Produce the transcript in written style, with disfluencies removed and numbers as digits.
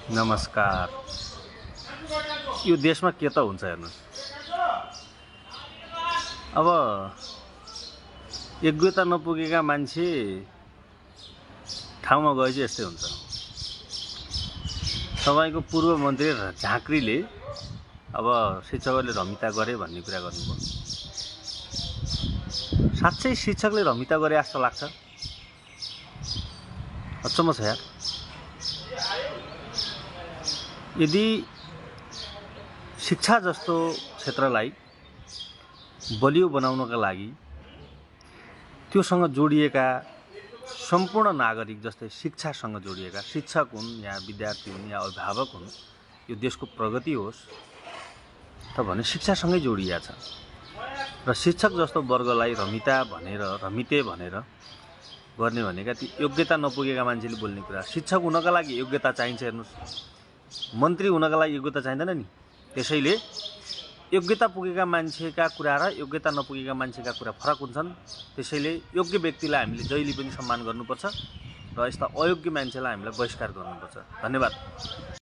नमस्कार। यो देशमा के त हुन्छ हेर्नुस्। अब योग्यता नपुगेका मान्छे ठाउँमा गएपछि यस्तै हुन्छ। तपाईको पूर्व मन्त्री झाँक्रीले अब शिक्षकहरूले रमिता गरे भन्ने कुरा गर्नुभयो। साँच्चै शिक्षकले रमिता गरे जस्तो लाग्छ? अचम्म छ यार। यदि शिक्षा जस्तो क्षेत्रलाई बलियो बनाउनका लागि त्योसँग जोडिएका सम्पूर्ण नागरिक, जस्तै शिक्षासँग जोडिएका शिक्षक हुन् या विद्यार्थी हुन् या अभिभावक हुन्, यो देशको प्रगति होस् त भने शिक्षासँगै जोडिया छ। र शिक्षक जस्तो वर्गलाई रमिते भनेर गर्ने भनेका ती योग्यता नपुगेका मान्छेले बोल्ने कुरा। शिक्षक हुनका लागि योग्यता चाहिन्छ हेर्नुस्, मन्त्री हुनका लागि योग्यता चाहिँदैन नि। त्यसैले योग्यता पुगेका मान्छेका कुरा र योग्यता नपुगेका मान्छेका कुरा फरक हुन्छन्। त्यसैले योग्य व्यक्तिलाई हामीले जहिले पनि सम्मान गर्नुपर्छ र यस्ता अयोग्य मान्छेलाई हामीले बहिष्कार गर्नुपर्छ। धन्यवाद।